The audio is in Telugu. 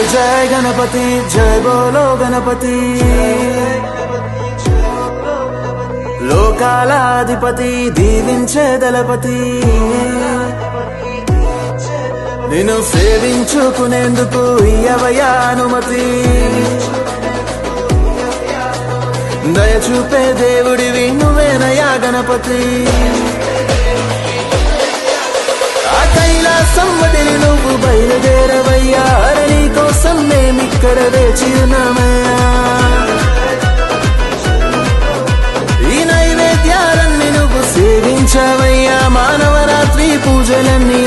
जय गणपति जय बोलो गणपति లోకాలాధిపతి దీవించే దళపతి నిన్ను సేవించుకునేందుకు ఇయ్యవయ్యా అనుమతి దయచూపే దేవుడివి నువ్వేనయ్యా గణపతి ఆ కైలాసం వదిలి నువ్వు బయలుదేరవయ్యా నీ కోసం మేమిక్కడ వేచి ఉన్నామయ్యా సేవించవయ్యా మానవరాత్రి పూజలన్నీ